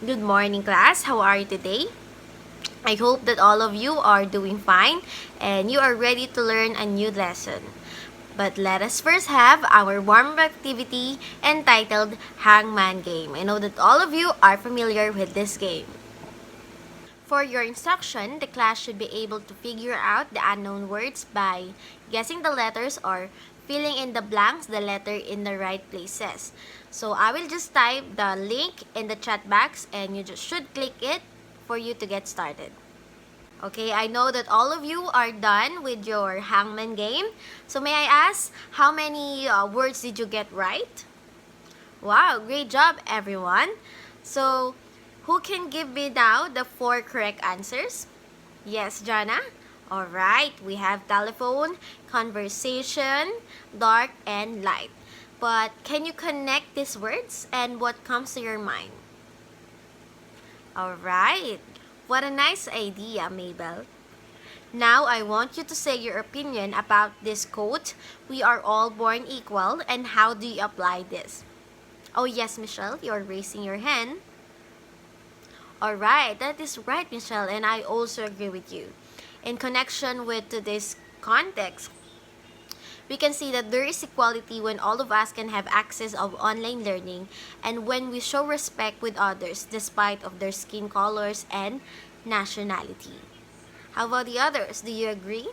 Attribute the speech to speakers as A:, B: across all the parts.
A: Good morning, class. How are you today? I hope that all of you are doing fine and you are ready to learn a new lesson. But let us first have our warm-up activity entitled Hangman Game. I know that all of you are familiar with this game. For your instruction, the class should be able to figure out the unknown words by guessing the letters or filling in the blanks the letter in the right places. So I will just type the link in the chat box and you just should click it for you to get started. Okay, I know that all of you are done with your hangman game. So may I ask, how many words did you get right? Wow, great job everyone. So, who can give me now the 4 correct answers? Yes, Jana? Alright, we have telephone, conversation, dark, and light. But can you connect these words and what comes to your mind? Alright, what a nice idea, Mabel. Now I want you to say your opinion about this quote, we are all born equal, and how do you apply this? Oh yes, Michelle, you're raising your hand. Alright, that is right, Michelle, and I also agree with you. In connection with today's context, we can see that there is equality when all of us can have access of online learning and when we show respect with others despite of their skin colors and nationality. How about the others? Do you agree?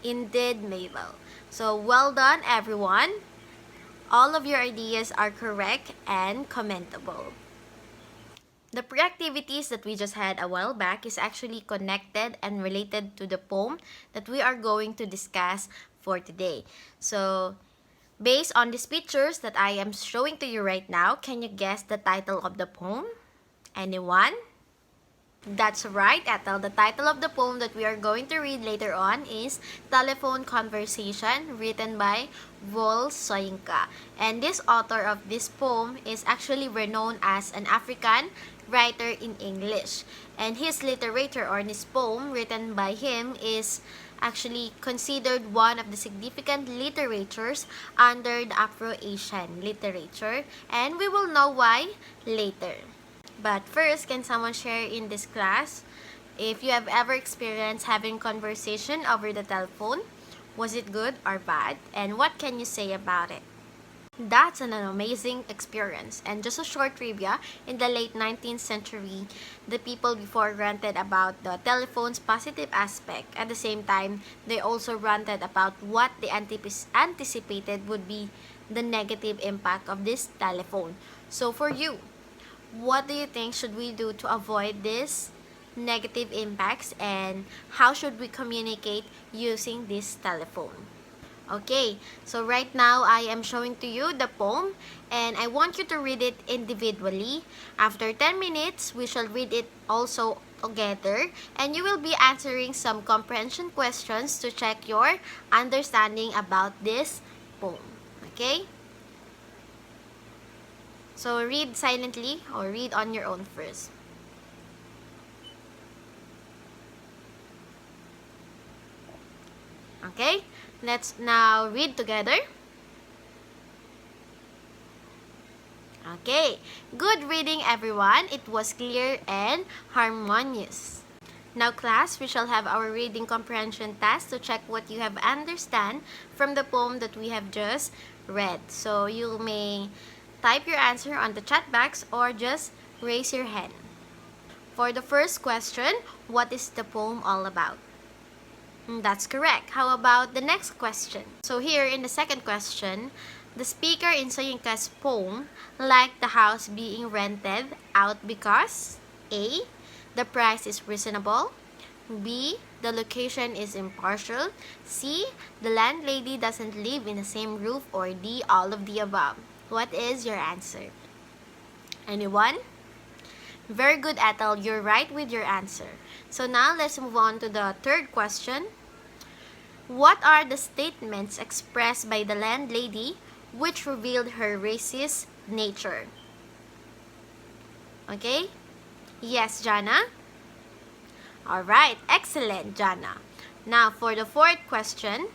A: Indeed, Mabel. So well done, everyone. All of your ideas are correct and commentable. The pre-activities that we just had a while back is actually connected and related to the poem that we are going to discuss for today. So, based on these pictures that I am showing to you right now, can you guess the title of the poem? Anyone? That's right, Ethel. The title of the poem that we are going to read later on is Telephone Conversation, written by Vol Soyinka. And this author of this poem is actually renowned as an African writer in English. And his literature or this poem written by him is actually considered one of the significant literatures under the Afro-Asian literature. And we will know why later. But first, can someone share in this class if you have ever experienced having conversation over the telephone? Was it good or bad? And what can you say about it? That's an amazing experience. And just a short trivia, in the late 19th century, the people before ranted about the telephone's positive aspect. At the same time, they also ranted about what they anticipated would be the negative impact of this telephone. So for you, what do you think should we do to avoid this negative impacts and how should we communicate using this telephone? Okay, so right now I am showing to you the poem and I want you to read it individually. After 10 minutes, we shall read it also together and you will be answering some comprehension questions to check your understanding about this poem. Okay? So read silently or read on your own first. Okay? Let's now read together. Okay. Good reading, everyone. It was clear and harmonious. Now, class, we shall have our reading comprehension test to check what you have understand from the poem that we have just read. So you may type your answer on the chat box or just raise your hand. For the first question, what is the poem all about? That's correct. How about the next question? So here in the second question, the speaker in Soyinka's poem liked the house being rented out because A. The price is reasonable. B. The location is impartial. C. The landlady doesn't live in the same roof. Or D. All of the above. What is your answer? Anyone? Very good, Ethel. You're right with your answer. So now let's move on to the third question. What are the statements expressed by the landlady which revealed her racist nature? Okay? Yes, Jana? Alright, excellent, Jana. Now, for the fourth question,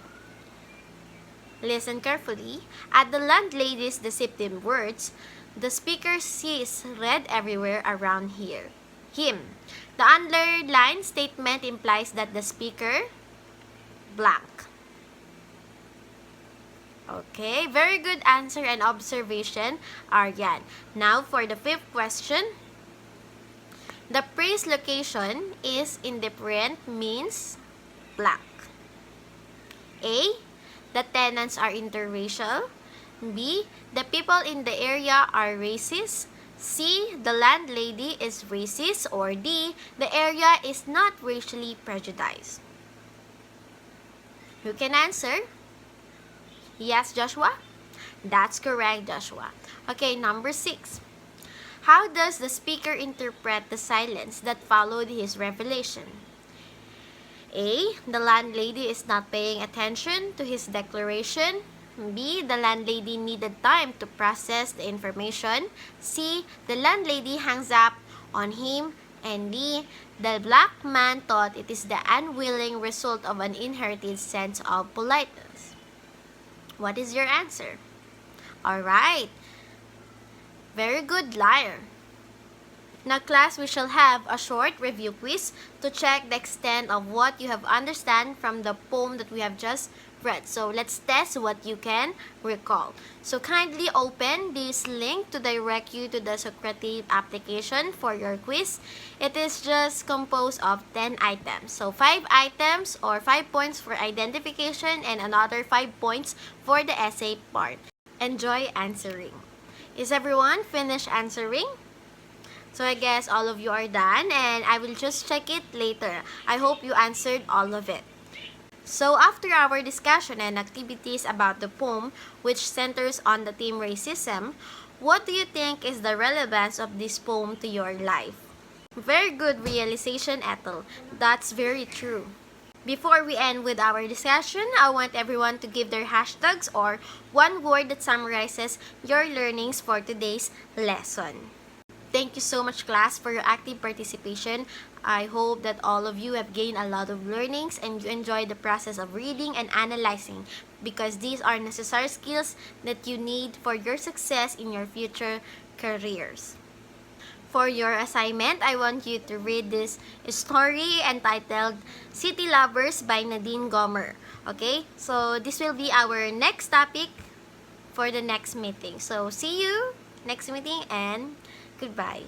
A: listen carefully. At the landlady's deceptive words, The speaker sees red everywhere around him. The underlined statement implies that the speaker blank. Okay, very good answer and observation, Aryan. Now for the fifth question. The phrase location is indifferent means blank. A. The tenants are interracial. B. The people in the area are racist. C. The landlady is racist. Or D. The area is not racially prejudiced. Who can answer? Yes, Joshua? That's correct, Joshua. Okay, number 6. How does the speaker interpret the silence that followed his revelation? A. The landlady is not paying attention to his declaration. B. The landlady needed time to process the information. C. The landlady hangs up on him. And D. The black man thought it is the unwilling result of an inherited sense of politeness. What is your answer? Alright. Very good, liar. Now class, we shall have a short review quiz to check the extent of what you have understand from the poem that we have just read. So let's test what you can recall. So kindly open this link to direct you to the Socrative application for your quiz. It is just composed of 10 items. So 5 items or 5 points for identification and another 5 points for the essay part. Enjoy answering. Is everyone finished answering? So I guess all of you are done and I will just check it later. I hope you answered all of it. So after our discussion and activities about the poem, which centers on the theme racism, what do you think is the relevance of this poem to your life? Very good realization, Ethel. That's very true. Before we end with our discussion, I want everyone to give their hashtags or one word that summarizes your learnings for today's lesson. Thank you so much, class, for your active participation. I hope that all of you have gained a lot of learnings and you enjoy the process of reading and analyzing, because these are necessary skills that you need for your success in your future careers. For your assignment, I want you to read this story entitled City Lovers by Nadine Gomer. Okay? So, this will be our next topic for the next meeting. So, see you next meeting and goodbye.